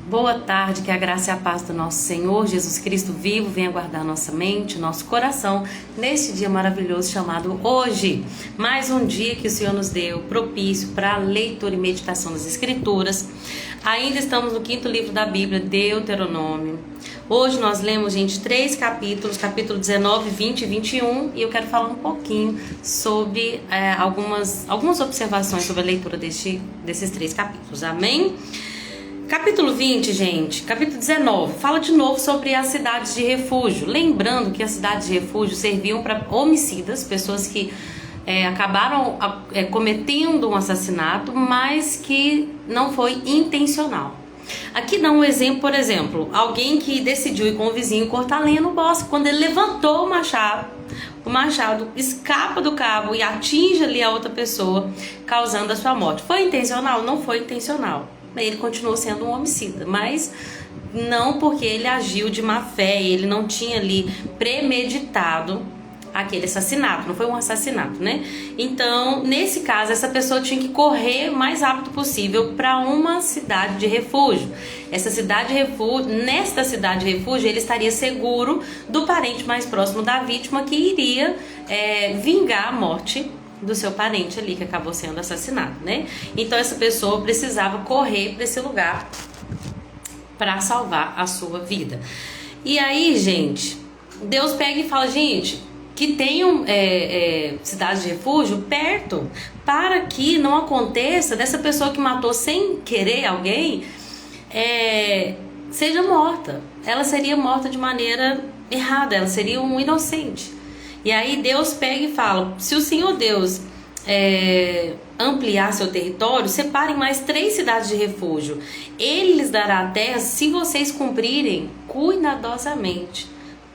Boa tarde, que a graça e a paz do nosso Senhor Jesus Cristo vivo venha guardar nossa mente, nosso coração, neste dia maravilhoso chamado hoje. Mais um dia que o Senhor nos deu, propício para a leitura e meditação das Escrituras. Ainda estamos no 5º livro da Bíblia, Deuteronômio. Hoje nós lemos, gente, 3 capítulos, capítulo 19, 20 e 21, e eu quero falar um pouquinho sobre algumas observações sobre a leitura desses 3 capítulos, amém? Capítulo 20, gente, capítulo 19, fala de novo sobre as cidades de refúgio. Lembrando que as cidades de refúgio serviam para homicidas, pessoas que acabaram cometendo um assassinato, mas que não foi intencional. Aqui dá um exemplo, por exemplo, alguém que decidiu ir com o vizinho cortar lenha no bosque. Quando ele levantou o machado escapa do cabo e atinge ali a outra pessoa, causando a sua morte. Foi intencional? Não foi intencional. Ele continuou sendo um homicida, mas não porque ele agiu de má fé, ele não tinha ali premeditado aquele assassinato, não foi um assassinato, né? Então, nesse caso, essa pessoa tinha que correr o mais rápido possível para uma cidade de refúgio. Nesta cidade de refúgio, ele estaria seguro do parente mais próximo da vítima que iria vingar a morte do seu parente ali que acabou sendo assassinado, né? Então essa pessoa precisava correr para esse lugar para salvar a sua vida. E aí, gente, Deus pega e fala, gente, que tenham cidades de refúgio perto, para que não aconteça dessa pessoa que matou sem querer alguém seja morta. Ela seria morta de maneira errada, ela seria um inocente. E aí Deus pega e fala, se o Senhor Deus ampliar seu território, separem mais 3 cidades de refúgio. Ele lhes dará a terra se vocês cumprirem cuidadosamente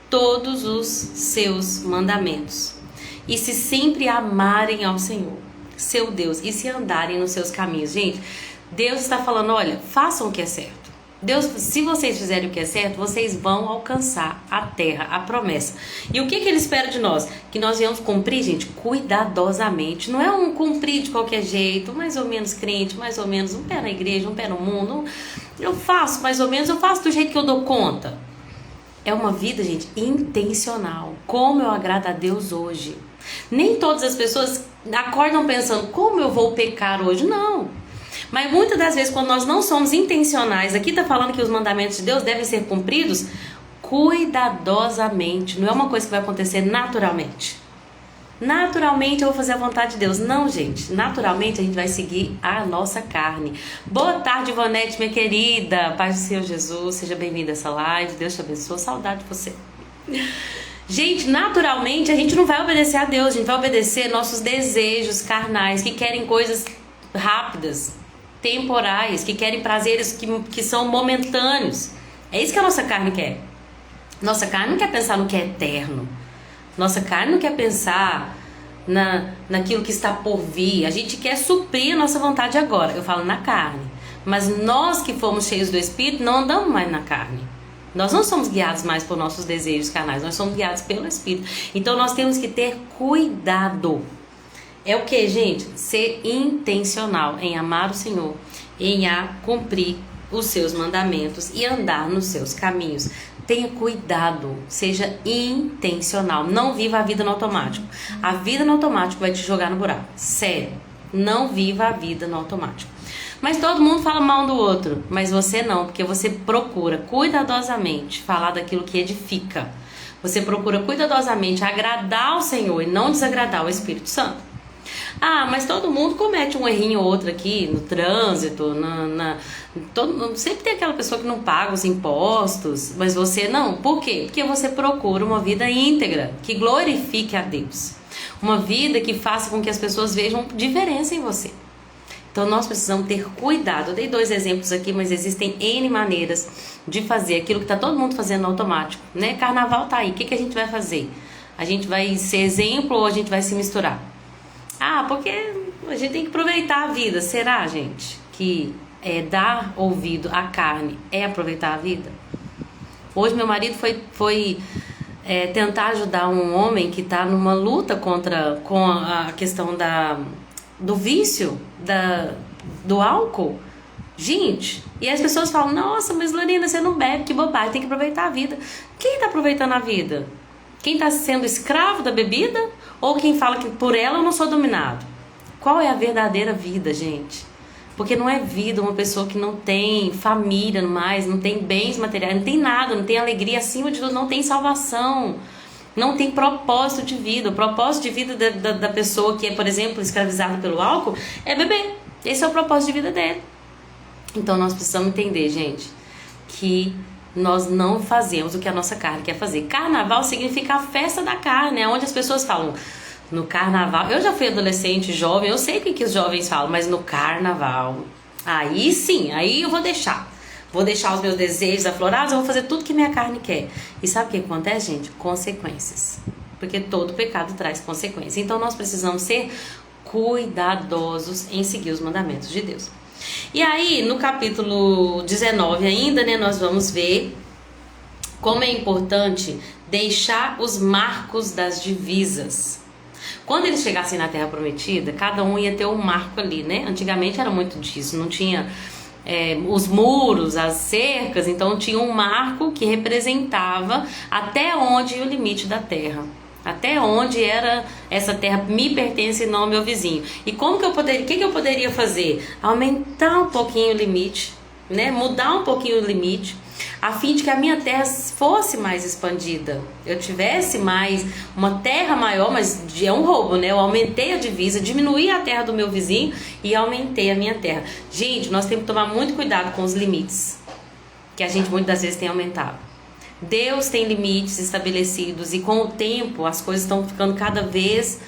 todos os seus mandamentos. E se sempre amarem ao Senhor, seu Deus, e se andarem nos seus caminhos. Gente, Deus está falando, olha, façam o que é certo. Deus, se vocês fizerem o que é certo, vocês vão alcançar a terra, a promessa. E o que Ele espera de nós? Que nós venhamos cumprir, gente, cuidadosamente. Não é um cumprir de qualquer jeito, mais ou menos crente, mais ou menos um pé na igreja, um pé no mundo. Eu faço mais ou menos, eu faço do jeito que eu dou conta. É uma vida, gente, intencional. Como eu agrado a Deus hoje. Nem todas as pessoas acordam pensando, como eu vou pecar hoje? Não. Mas muitas das vezes, quando nós não somos intencionais, aqui está falando que os mandamentos de Deus devem ser cumpridos cuidadosamente. Não é uma coisa que vai acontecer naturalmente. Naturalmente eu vou fazer a vontade de Deus. Não, gente. Naturalmente a gente vai seguir a nossa carne. Boa tarde, Ivonete, minha querida. Paz do Senhor Jesus. Seja bem-vinda a essa live. Deus te abençoe. Saudade de você. Gente, naturalmente a gente não vai obedecer a Deus. A gente vai obedecer nossos desejos carnais que querem coisas rápidas, temporais, que querem prazeres que são momentâneos. É isso que a nossa carne quer. Nossa carne não quer pensar no que é eterno. Nossa carne não quer pensar naquilo que está por vir. A gente quer suprir a nossa vontade agora. Eu falo na carne. Mas nós que fomos cheios do Espírito não andamos mais na carne. Nós não somos guiados mais por nossos desejos carnais. Nós somos guiados pelo Espírito. Então nós temos que ter cuidado. É o que, gente? Ser intencional em amar o Senhor, em cumprir os seus mandamentos e andar nos seus caminhos. Tenha cuidado, seja intencional. Não viva a vida no automático. A vida no automático vai te jogar no buraco. Sério, não viva a vida no automático. Mas todo mundo fala mal um do outro, mas você não, porque você procura cuidadosamente falar daquilo que edifica. Você procura cuidadosamente agradar o Senhor e não desagradar o Espírito Santo. Ah, mas todo mundo comete um errinho ou outro aqui no trânsito, sempre tem aquela pessoa que não paga os impostos, mas você não. Por quê? Porque você procura uma vida íntegra, que glorifique a Deus. Uma vida que faça com que as pessoas vejam diferença em você. Então nós precisamos ter cuidado. Eu dei 2 exemplos aqui, mas existem N maneiras de fazer aquilo que está todo mundo fazendo no automático, né? Carnaval tá aí, o que a gente vai fazer? A gente vai ser exemplo ou a gente vai se misturar? Ah, porque a gente tem que aproveitar a vida. Será, gente, que dar ouvido à carne é aproveitar a vida? Hoje meu marido foi tentar ajudar um homem que está numa luta com a questão do vício, do álcool. Gente, e as pessoas falam, nossa, mas Lorena, você não bebe, que bobagem, tem que aproveitar a vida. Quem tá aproveitando a vida? Quem tá sendo escravo da bebida? Ou quem fala que por ela eu não sou dominado? Qual é a verdadeira vida, gente? Porque não é vida uma pessoa que não tem família mais, não tem bens materiais, não tem nada, não tem alegria, acima de tudo, não tem salvação. Não tem propósito de vida. O propósito de vida da pessoa que é, por exemplo, escravizada pelo álcool é beber. Esse é o propósito de vida dele. Então nós precisamos entender, gente, que nós não fazemos o que a nossa carne quer fazer. Carnaval significa a festa da carne, é onde as pessoas falam, no carnaval, eu já fui adolescente, jovem, eu sei o que os jovens falam, mas no carnaval, aí sim, aí eu vou deixar os meus desejos aflorados, eu vou fazer tudo que minha carne quer. E sabe o que acontece, gente? Consequências, porque todo pecado traz consequências. Então nós precisamos ser cuidadosos em seguir os mandamentos de Deus. E aí, no capítulo 19 ainda, né, nós vamos ver como é importante deixar os marcos das divisas. Quando eles chegassem na Terra Prometida, cada um ia ter um marco ali, né? Antigamente era muito disso, não tinha os muros, as cercas, então tinha um marco que representava até onde ia o limite da terra. Até onde era essa terra me pertence e não ao meu vizinho. E como que eu poderia, o que eu poderia fazer? Aumentar um pouquinho o limite, né? Mudar um pouquinho o limite, a fim de que a minha terra fosse mais expandida. Eu tivesse mais, uma terra maior, mas é um roubo, né? Eu aumentei a divisa, diminuí a terra do meu vizinho e aumentei a minha terra. Gente, nós temos que tomar muito cuidado com os limites, que a gente muitas das vezes tem aumentado. Deus tem limites estabelecidos e com o tempo as coisas estão ficando cada vez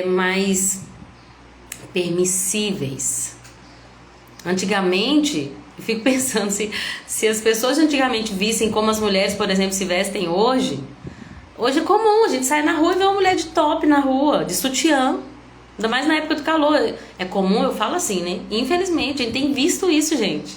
mais permissíveis. Antigamente, eu fico pensando se as pessoas de antigamente vissem como as mulheres, por exemplo, se vestem hoje. Hoje é comum, a gente sai na rua e vê uma mulher de top na rua, de sutiã. Ainda mais na época do calor. É comum, eu falo assim, né? Infelizmente, a gente tem visto isso, gente.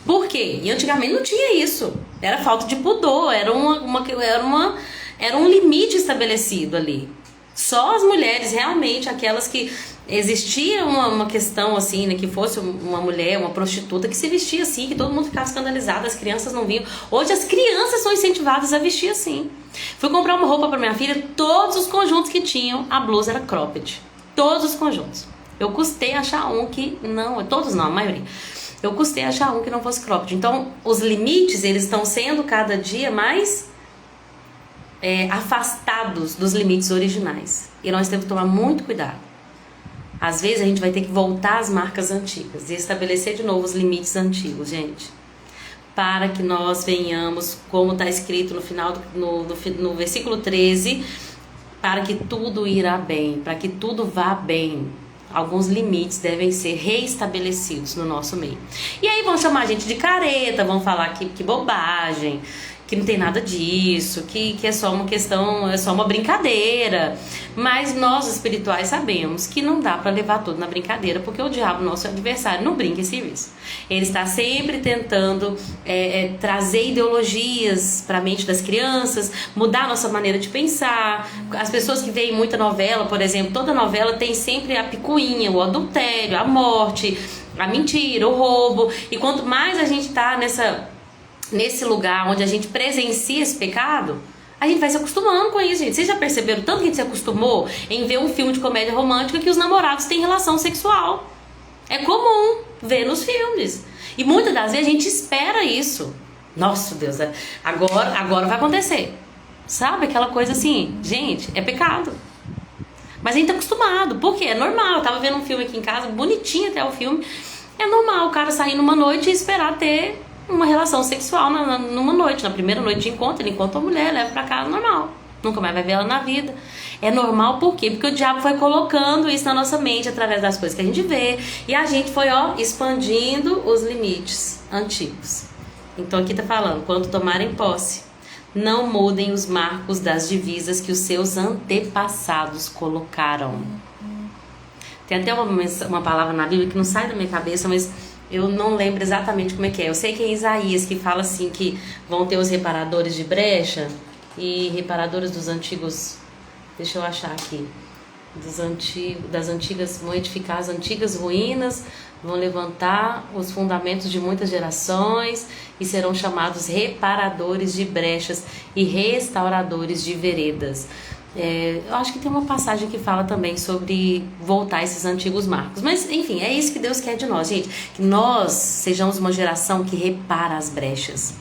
Por quê? E antigamente não tinha isso. Era falta de pudor, era um limite estabelecido ali. Só as mulheres, realmente, aquelas que existia uma questão assim, né, que fosse uma mulher, uma prostituta que se vestia assim, que todo mundo ficava escandalizado, as crianças não viam. Hoje as crianças são incentivadas a vestir assim. Fui comprar uma roupa para minha filha, todos os conjuntos que tinham, a blusa era cropped. Todos os conjuntos. Eu custei achar um que não, todos não, a maioria. Eu custei achar um que não fosse cropped. Então, os limites, eles estão sendo cada dia mais afastados dos limites originais. E nós temos que tomar muito cuidado. Às vezes, a gente vai ter que voltar às marcas antigas e estabelecer de novo os limites antigos, gente. Para que nós venhamos, como está escrito no final, no versículo 13, para que tudo irá bem, para que tudo vá bem. Alguns limites devem ser reestabelecidos no nosso meio. E aí vão chamar a gente de careta, vão falar que bobagem, que não tem nada disso, que é só uma questão, é só uma brincadeira. Mas nós espirituais sabemos que não dá para levar tudo na brincadeira, porque o diabo, nosso adversário, não brinca em serviço. Ele está sempre tentando trazer ideologias para a mente das crianças, mudar a nossa maneira de pensar. As pessoas que veem muita novela, por exemplo, toda novela tem sempre a picuinha, o adultério, a morte, a mentira, o roubo. E quanto mais a gente está nesse lugar onde a gente presencia esse pecado, a gente vai se acostumando com isso, gente. Vocês já perceberam tanto que a gente se acostumou em ver um filme de comédia romântica que os namorados têm relação sexual? É comum ver nos filmes. E muitas das vezes a gente espera isso. Nossa, Deus, agora vai acontecer. Sabe? Aquela coisa assim, gente, é pecado. Mas a gente tá acostumado. Por quê? É normal. Eu tava vendo um filme aqui em casa, bonitinho até o filme. É normal o cara sair numa noite e esperar ter uma relação sexual numa noite, na primeira noite de encontro, ele encontra a mulher, leva pra casa, normal, nunca mais vai ver ela na vida. É normal por quê? Porque o diabo foi colocando isso na nossa mente através das coisas que a gente vê, e a gente foi expandindo os limites antigos. Então aqui tá falando, quando tomarem posse, não mudem os marcos das divisas que os seus antepassados colocaram. Tem até uma palavra na Bíblia que não sai da minha cabeça, mas eu não lembro exatamente como é que é. Eu sei que é Isaías que fala assim que vão ter os reparadores de brecha e reparadores dos antigos. Deixa eu achar aqui. Das antigas, vão edificar as antigas ruínas Vão levantar os fundamentos de muitas gerações e serão chamados reparadores de brechas e restauradores de veredas. Eu acho que tem uma passagem que fala também sobre voltar esses antigos marcos. Mas, enfim, é isso que Deus quer de nós, gente. Que nós sejamos uma geração que repara as brechas.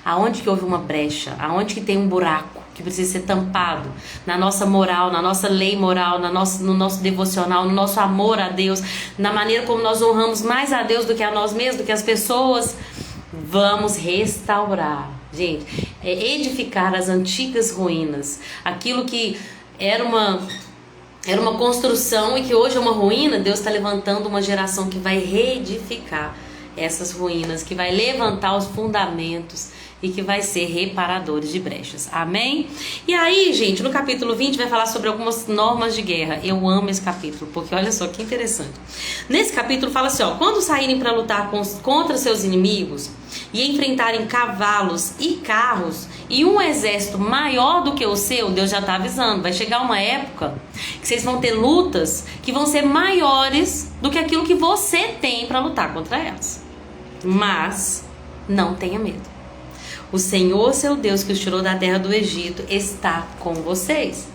Aonde que houve uma brecha, aonde que tem um buraco que precisa ser tampado, na nossa moral, na nossa lei moral, no nosso devocional, no nosso amor a Deus, na maneira como nós honramos mais a Deus do que a nós mesmos, do que as pessoas, vamos restaurar. Gente, edificar as antigas ruínas, aquilo que era uma construção e que hoje é uma ruína. Deus está levantando uma geração que vai reedificar essas ruínas, que vai levantar os fundamentos e que vai ser reparadores de brechas. Amém? E aí, gente, no capítulo 20 vai falar sobre algumas normas de guerra. Eu amo esse capítulo, porque olha só que interessante. Nesse capítulo fala assim, ó: quando saírem para lutar contra seus inimigos e enfrentarem cavalos e carros e um exército maior do que o seu, Deus já está avisando, vai chegar uma época que vocês vão ter lutas que vão ser maiores do que aquilo que você tem para lutar contra elas. Mas não tenha medo. O Senhor, seu Deus, que os tirou da terra do Egito, está com vocês.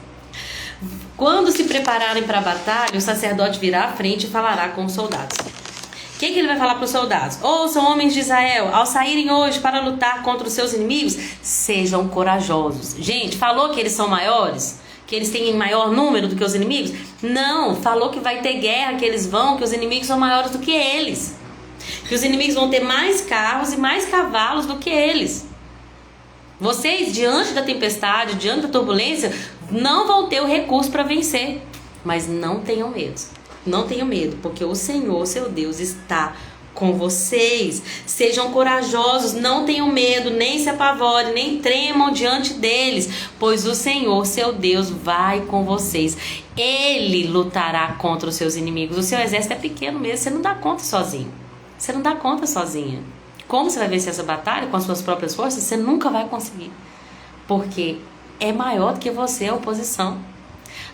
Quando se prepararem para a batalha, o sacerdote virá à frente e falará com os soldados. O que ele vai falar para os soldados? Ouçam, homens de Israel, ao saírem hoje para lutar contra os seus inimigos, sejam corajosos. Gente, falou que eles são maiores? Que eles têm maior número do que os inimigos? Não, falou que vai ter guerra, que eles vão, que os inimigos são maiores do que eles. Que os inimigos vão ter mais carros e mais cavalos do que eles. Vocês, diante da tempestade, diante da turbulência, não vão ter o recurso para vencer. Mas não tenham medo. Não tenham medo, porque o Senhor, seu Deus, está com vocês. Sejam corajosos, não tenham medo, nem se apavorem, nem tremam diante deles, pois o Senhor, seu Deus, vai com vocês. Ele lutará contra os seus inimigos. O seu exército é pequeno mesmo, você não dá conta sozinho. Você não dá conta sozinha. Como você vai vencer essa batalha com as suas próprias forças? Você nunca vai conseguir. Porque é maior do que você a oposição.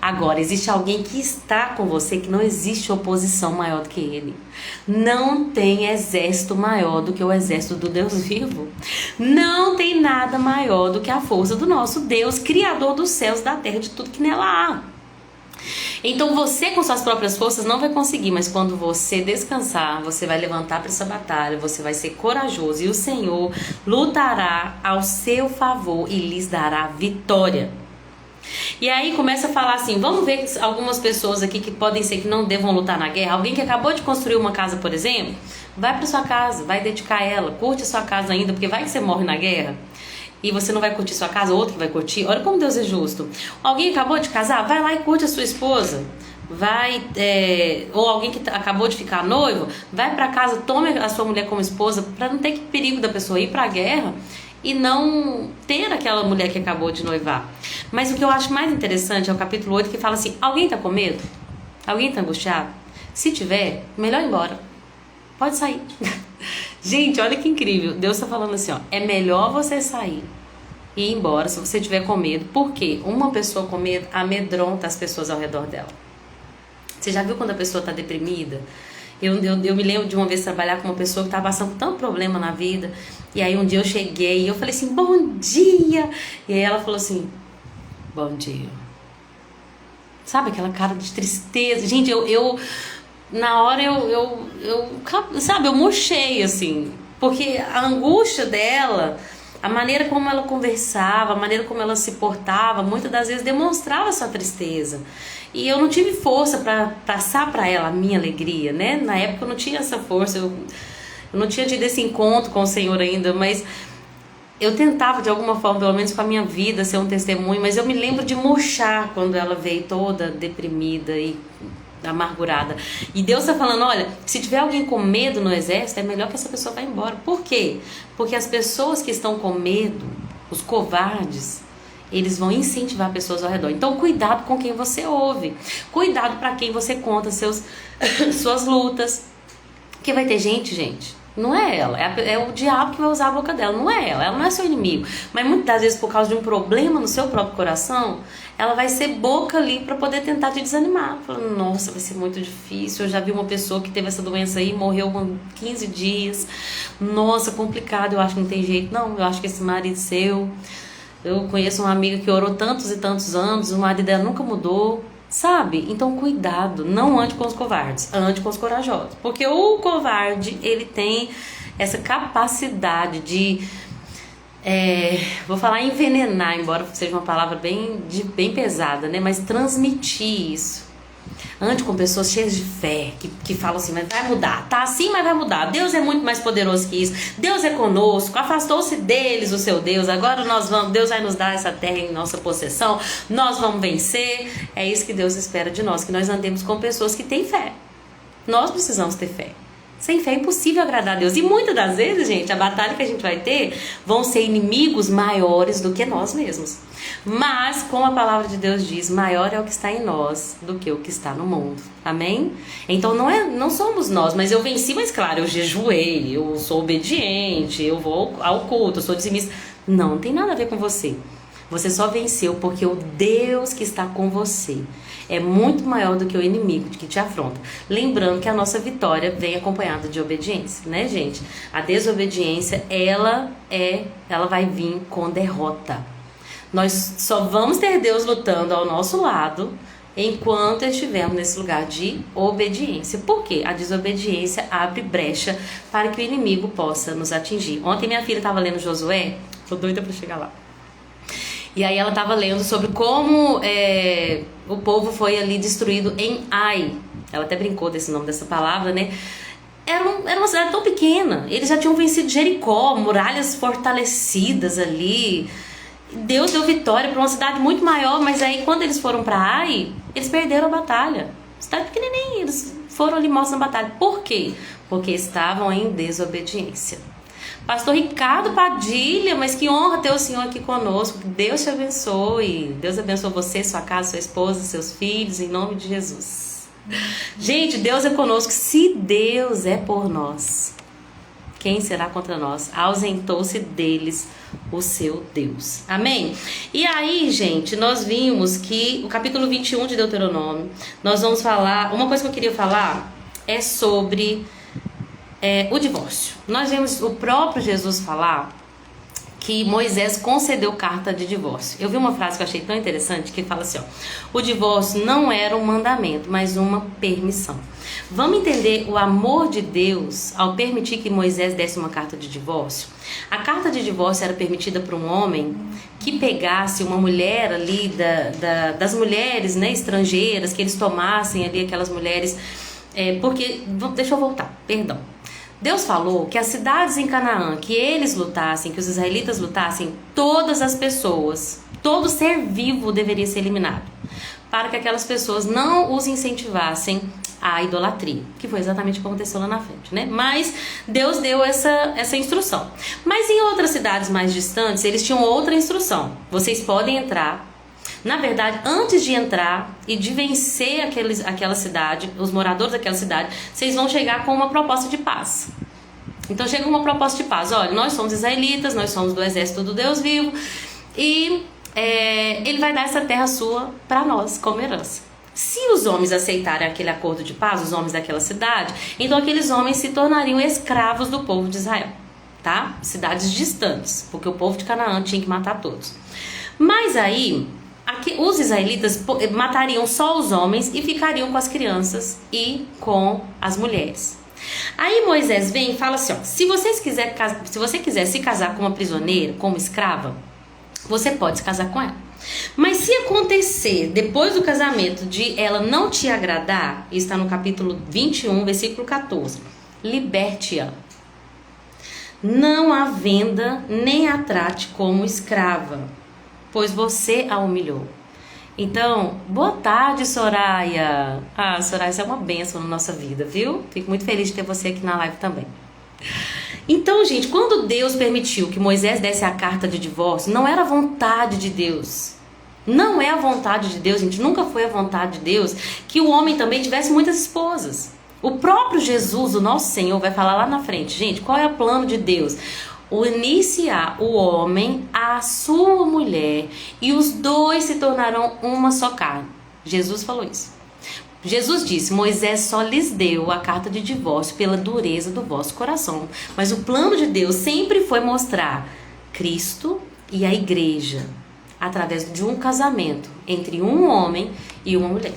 Agora, existe alguém que está com você, que não existe oposição maior do que ele. Não tem exército maior do que o exército do Deus vivo. Não tem nada maior do que a força do nosso Deus, Criador dos céus, da terra, de tudo que nela há. Então você com suas próprias forças não vai conseguir, mas quando você descansar, você vai levantar para essa batalha, você vai ser corajoso e o Senhor lutará ao seu favor e lhes dará vitória. E aí começa a falar assim, vamos ver algumas pessoas aqui que podem ser que não devam lutar na guerra. Alguém que acabou de construir uma casa, por exemplo, vai para sua casa, vai dedicar ela, curte a sua casa ainda, porque vai que você morre na guerra. E você não vai curtir sua casa, outro que vai curtir. Olha como Deus é justo. Alguém acabou de casar, vai lá e curte a sua esposa. Ou alguém que acabou de ficar noivo, vai pra casa, tome a sua mulher como esposa, pra não ter que perigo da pessoa ir pra guerra e não ter aquela mulher que acabou de noivar. Mas o que eu acho mais interessante é o capítulo 8, que fala assim, alguém tá com medo? Alguém tá angustiado? Se tiver, melhor ir embora. Pode sair. Gente, olha que incrível. Deus está falando assim, ó, é melhor você sair e ir embora se você tiver com medo. Porque uma pessoa com medo amedronta as pessoas ao redor dela. Você já viu quando a pessoa está deprimida? Eu me lembro de uma vez trabalhar com uma pessoa que estava passando por tanto problema na vida. E aí um dia eu cheguei e eu falei assim, bom dia. E aí ela falou assim, bom dia. Sabe aquela cara de tristeza? Gente, na hora eu murchei, assim, porque a angústia dela, a maneira como ela conversava, a maneira como ela se portava, muitas das vezes demonstrava sua tristeza. E eu não tive força para passar para ela a minha alegria, né? Na época eu não tinha essa força, eu não tinha tido esse encontro com o Senhor ainda, mas eu tentava de alguma forma, pelo menos com a minha vida, ser um testemunho, mas eu me lembro de murchar quando ela veio toda deprimida e amargurada. E Deus está falando, olha, se tiver alguém com medo no exército, é melhor que essa pessoa vá embora. Por quê? Porque as pessoas que estão com medo, os covardes, eles vão incentivar pessoas ao redor. Então cuidado com quem você ouve, cuidado para quem você conta suas lutas, porque vai ter gente Não é ela, é o diabo que vai usar a boca dela, não é ela não é seu inimigo. Mas muitas das vezes, por causa de um problema no seu próprio coração, ela vai ser boca ali para poder tentar te desanimar. Falando, nossa, vai ser muito difícil. Eu já vi uma pessoa que teve essa doença aí, morreu com 15 dias. Nossa, complicado, eu acho que não tem jeito. Não, eu acho que esse marido seu... Eu conheço uma amiga que orou tantos e tantos anos, o marido dela nunca mudou. Sabe? Então cuidado, não ande com os covardes, ande com os corajosos. Porque o covarde, ele tem essa capacidade de, vou falar envenenar, embora seja uma palavra bem pesada, né? Mas transmitir isso. Ande com pessoas cheias de fé, que falam assim, mas vai mudar, tá assim, mas vai mudar. Deus é muito mais poderoso que isso. Deus é conosco, afastou-se deles o seu Deus. Agora Deus vai nos dar essa terra em nossa possessão. Nós vamos vencer. É isso que Deus espera de nós, que nós andemos com pessoas que têm fé. Nós precisamos ter fé. Sem fé é impossível agradar a Deus. E muitas das vezes, gente, a batalha que a gente vai ter vão ser inimigos maiores do que nós mesmos. Mas, como a palavra de Deus diz, maior é o que está em nós do que o que está no mundo. Amém? Então não somos nós, mas eu venci, mas claro, eu jejuei, eu sou obediente, eu vou ao culto, eu sou dizimista. Não tem nada a ver com você. Você só venceu porque o Deus que está com você é muito maior do que o inimigo que te afronta. Lembrando que a nossa vitória vem acompanhada de obediência, né, gente? A desobediência, ela vai vir com derrota. Nós só vamos ter Deus lutando ao nosso lado enquanto estivermos nesse lugar de obediência. Por quê? A desobediência abre brecha para que o inimigo possa nos atingir. Ontem minha filha estava lendo Josué, tô doida para chegar lá. E aí ela estava lendo sobre como o povo foi ali destruído em Ai. Ela até brincou desse nome dessa palavra, né? Era uma cidade tão pequena. Eles já tinham vencido Jericó, muralhas fortalecidas ali. Deus deu vitória para uma cidade muito maior, mas aí quando eles foram para Ai, eles perderam a batalha. Cidade pequenininha, eles foram ali mortos na batalha. Por quê? Porque estavam em desobediência. Pastor Ricardo Padilha, mas que honra ter o Senhor aqui conosco. Deus te abençoe. Deus abençoe você, sua casa, sua esposa, seus filhos, em nome de Jesus. Gente, Deus é conosco. Se Deus é por nós, quem será contra nós? Ausentou-se deles o seu Deus. Amém? E aí, gente, nós vimos que o capítulo 21 de Deuteronômio, nós vamos falar, uma coisa que eu queria falar é sobre o divórcio. Nós vemos o próprio Jesus falar que Moisés concedeu carta de divórcio. Eu vi uma frase que eu achei tão interessante que fala assim, ó: o divórcio não era um mandamento, mas uma permissão. Vamos entender o amor de Deus ao permitir que Moisés desse uma carta de divórcio? A carta de divórcio era permitida para um homem que pegasse uma mulher ali das mulheres, né, estrangeiras, que eles tomassem ali aquelas mulheres, porque, deixa eu voltar, perdão. Deus falou que as cidades em Canaã, que eles lutassem, que os israelitas lutassem, todas as pessoas, todo ser vivo deveria ser eliminado, para que aquelas pessoas não os incentivassem à idolatria, que foi exatamente o que aconteceu lá na frente, né? Mas Deus deu essa instrução. Mas em outras cidades mais distantes, eles tinham outra instrução. Vocês podem entrar. Na verdade, antes de entrar e de vencer aquela cidade, os moradores daquela cidade, vocês vão chegar com uma proposta de paz. Então chega uma proposta de paz. Olha, nós somos israelitas, nós somos do exército do Deus vivo, e ele vai dar essa terra sua para nós como herança. Se os homens aceitarem aquele acordo de paz, os homens daquela cidade, então aqueles homens se tornariam escravos do povo de Israel, tá? Cidades distantes, porque o povo de Canaã tinha que matar todos. Mas aí os israelitas matariam só os homens e ficariam com as crianças e com as mulheres. Aí Moisés vem e fala assim, ó: se você quiser se casar com uma prisioneira, com uma escrava, você pode se casar com ela. Mas se acontecer depois do casamento de ela não te agradar, está no capítulo 21, versículo 14, liberte-a. Não a venda nem a trate como escrava, pois você a humilhou. Então, boa tarde, Soraya. Soraya, isso é uma bênção na nossa vida, viu? Fico muito feliz de ter você aqui na live também. Então, gente, quando Deus permitiu que Moisés desse a carta de divórcio, não era a vontade de Deus. Não é a vontade de Deus, gente. Nunca foi a vontade de Deus que o homem também tivesse muitas esposas. O próprio Jesus, o nosso Senhor, vai falar lá na frente. Gente, qual é o plano de Deus? Unir-se-á o homem à sua mulher e os dois se tornarão uma só carne. Jesus falou isso. Jesus disse: Moisés só lhes deu a carta de divórcio pela dureza do vosso coração. Mas o plano de Deus sempre foi mostrar Cristo e a igreja através de um casamento entre um homem e uma mulher.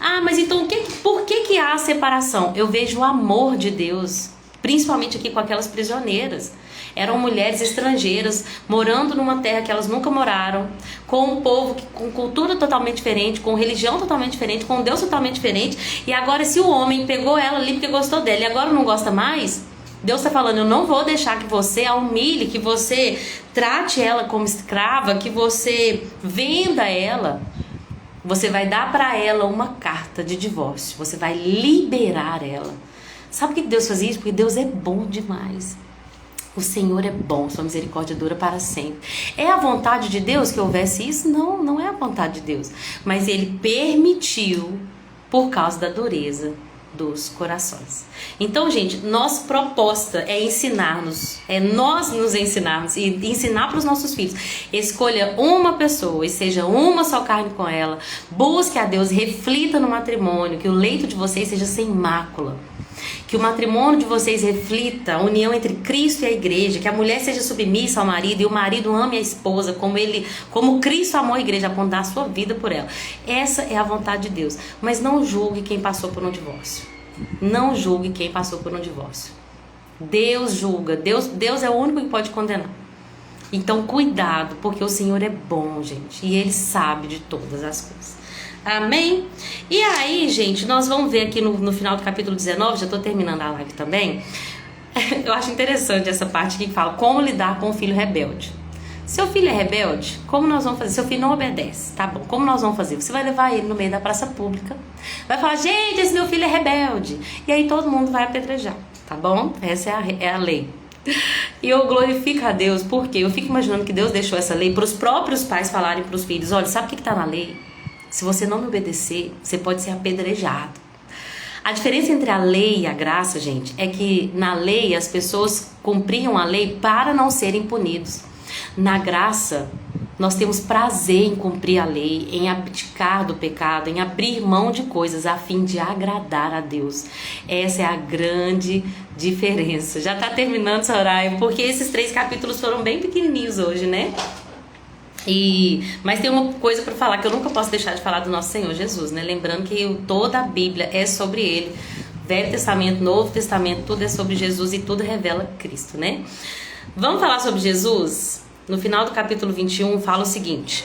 Ah, mas então por que há separação? Eu vejo o amor de Deus, principalmente aqui com aquelas prisioneiras. Eram mulheres estrangeiras, morando numa terra que elas nunca moraram, com um povo com cultura totalmente diferente, com religião totalmente diferente, com Deus totalmente diferente. E agora, se o homem pegou ela ali porque gostou dela e agora não gosta mais, Deus está falando: eu não vou deixar que você a humilhe, que você trate ela como escrava, que você venda ela. Você vai dar para ela uma carta de divórcio. Você vai liberar ela. Sabe por que Deus faz isso? Porque Deus é bom demais. O Senhor é bom, sua misericórdia dura para sempre. É a vontade de Deus que houvesse isso? Não, não é a vontade de Deus. Mas Ele permitiu por causa da dureza dos corações. Então, gente, nossa proposta é ensinar-nos, é nós nos ensinarmos e ensinar para os nossos filhos. Escolha uma pessoa e seja uma só carne com ela. Busque a Deus, reflita no matrimônio, que o leito de vocês seja sem mácula. Que o matrimônio de vocês reflita a união entre Cristo e a igreja, que a mulher seja submissa ao marido e o marido ame a esposa como Cristo amou a igreja, a ponto de dar a sua vida por ela. Essa é a vontade de Deus. Mas não julgue quem passou por um divórcio. Não julgue quem passou por um divórcio. Deus julga. Deus é o único que pode condenar. Então cuidado, porque o Senhor é bom, gente, e Ele sabe de todas as coisas. Amém? E aí, gente, nós vamos ver aqui no final do capítulo 19, já estou terminando a live também. Eu acho interessante essa parte que fala como lidar com o filho rebelde. Seu filho é rebelde, como nós vamos fazer? Seu filho não obedece, tá bom? Como nós vamos fazer? Você vai levar ele no meio da praça pública, vai falar: gente, esse meu filho é rebelde. E aí todo mundo vai apedrejar, tá bom? Essa é a lei. E eu glorifico a Deus, porque eu fico imaginando que Deus deixou essa lei para os próprios pais falarem para os filhos: olha, sabe o que está na lei? Se você não me obedecer, você pode ser apedrejado. A diferença entre a lei e a graça, gente, é que na lei as pessoas cumpriam a lei para não serem punidos. Na graça, nós temos prazer em cumprir a lei, em abdicar do pecado, em abrir mão de coisas a fim de agradar a Deus. Essa é a grande diferença. Já está terminando, Soraya, porque esses 3 capítulos foram bem pequenininhos hoje, né? Mas tem uma coisa para falar que eu nunca posso deixar de falar do nosso Senhor Jesus, né? Lembrando que toda a Bíblia é sobre Ele. Velho Testamento, Novo Testamento, tudo é sobre Jesus e tudo revela Cristo, né? Vamos falar sobre Jesus? No final do capítulo 21 fala o seguinte: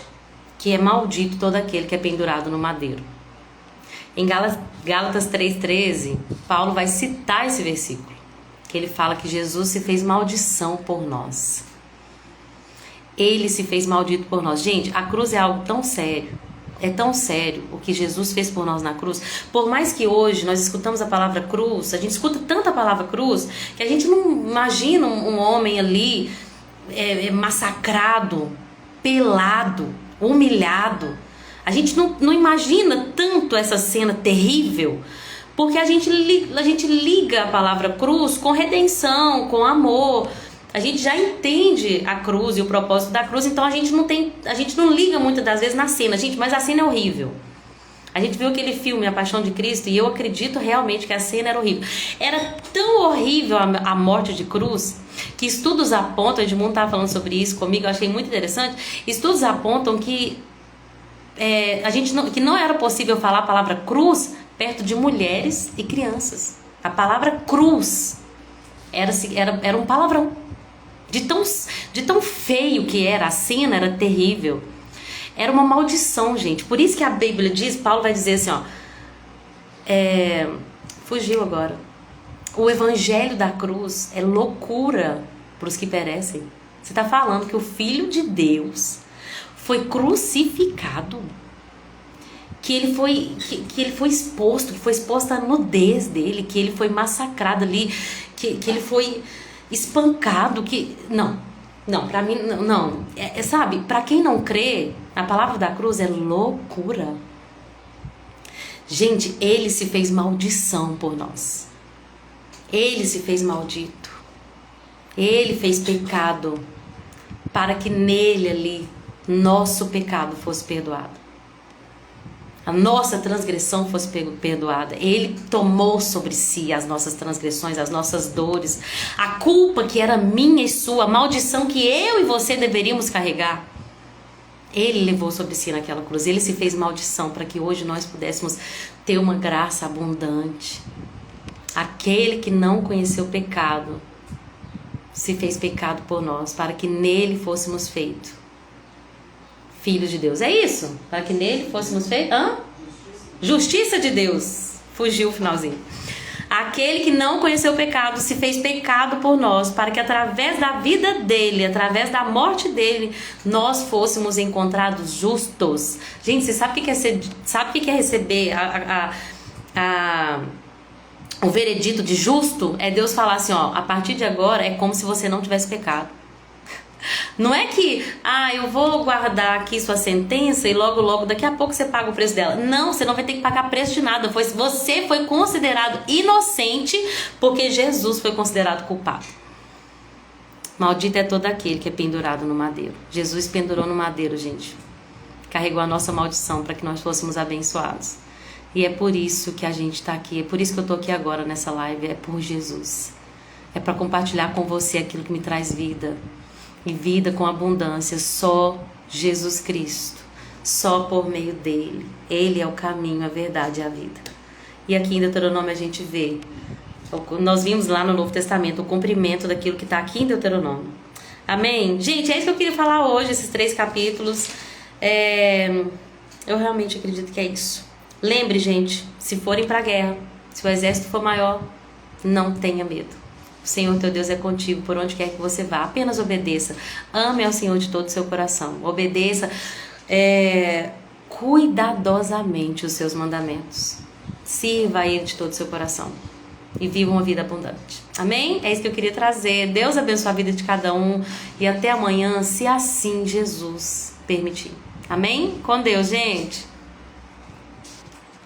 que é maldito todo aquele que é pendurado no madeiro. Em Gálatas 3,13, Paulo vai citar esse versículo, que ele fala que Jesus se fez maldição por nós. Ele se fez maldito por nós. Gente, a cruz é algo tão sério. É tão sério o que Jesus fez por nós na cruz. Por mais que hoje nós escutamos a palavra cruz, a gente escuta tanta palavra cruz, que a gente não imagina um homem ali massacrado, pelado, humilhado. A gente não imagina tanto essa cena terrível, porque a gente liga a palavra cruz com redenção, com amor. A gente já entende a cruz e o propósito da cruz, então a gente não liga muitas das vezes na cena, gente, mas a cena é horrível. A gente viu aquele filme A Paixão de Cristo e eu acredito realmente que a cena era horrível. Era tão horrível a morte de cruz que estudos apontam, Edmundo estava falando sobre isso comigo, eu achei muito interessante. Estudos apontam que que não era possível falar a palavra cruz perto de mulheres e crianças. A palavra cruz era um palavrão. De tão feio que era, a cena era terrível. Era uma maldição, gente. Por isso que a Bíblia diz, Paulo vai dizer assim, ó, fugiu agora. O evangelho da cruz é loucura para os que perecem. Você está falando que o Filho de Deus foi crucificado, que ele foi exposto, que foi exposta a nudez dele, que ele foi massacrado ali, que ele foi espancado, não, pra mim, não, sabe, pra quem não crê, a palavra da cruz é loucura. Gente, ele se fez maldição por nós. Ele se fez maldito. Ele fez pecado para que nele ali nosso pecado fosse perdoado. A nossa transgressão fosse perdoada. Ele tomou sobre si as nossas transgressões, as nossas dores, a culpa que era minha e sua, a maldição que eu e você deveríamos carregar. Ele levou sobre si naquela cruz. Ele se fez maldição para que hoje nós pudéssemos ter uma graça abundante. Aquele que não conheceu o pecado se fez pecado por nós, para que nele fôssemos feitos filhos de Deus. É isso? Para que nele fôssemos feitos? Justiça de Deus. Fugiu o finalzinho. Aquele que não conheceu o pecado se fez pecado por nós, para que através da vida dele, através da morte dele, nós fôssemos encontrados justos. Gente, você sabe o que é receber o veredito de justo? É Deus falar assim, ó, a partir de agora é como se você não tivesse pecado. Não é que, eu vou guardar aqui sua sentença e logo daqui a pouco você paga o preço dela. Não, você não vai ter que pagar preço de nada. Você foi considerado inocente porque Jesus foi considerado culpado. Maldito é todo aquele que é pendurado no madeiro. Jesus pendurou no madeiro, gente. Carregou a nossa maldição para que nós fôssemos abençoados. E é por isso que a gente está aqui. É por isso que eu estou aqui agora nessa live. É por Jesus. É para compartilhar com você aquilo que me traz vida. E vida com abundância, só Jesus Cristo, só por meio dele. Ele é o caminho, a verdade e a vida. E aqui em Deuteronômio a gente vê, nós vimos lá no Novo Testamento o cumprimento daquilo que está aqui em Deuteronômio. Amém? Gente, é isso que eu queria falar hoje, esses 3 capítulos. Eu realmente acredito que é isso. Lembre, gente, se forem para a guerra, se o exército for maior, não tenha medo. O Senhor teu Deus é contigo por onde quer que você vá. Apenas obedeça. Ame ao Senhor de todo o seu coração. Obedeça cuidadosamente os seus mandamentos. Sirva a Ele de todo o seu coração. E viva uma vida abundante. Amém? É isso que eu queria trazer. Deus abençoe a vida de cada um. E até amanhã, se assim Jesus permitir. Amém? Com Deus, gente.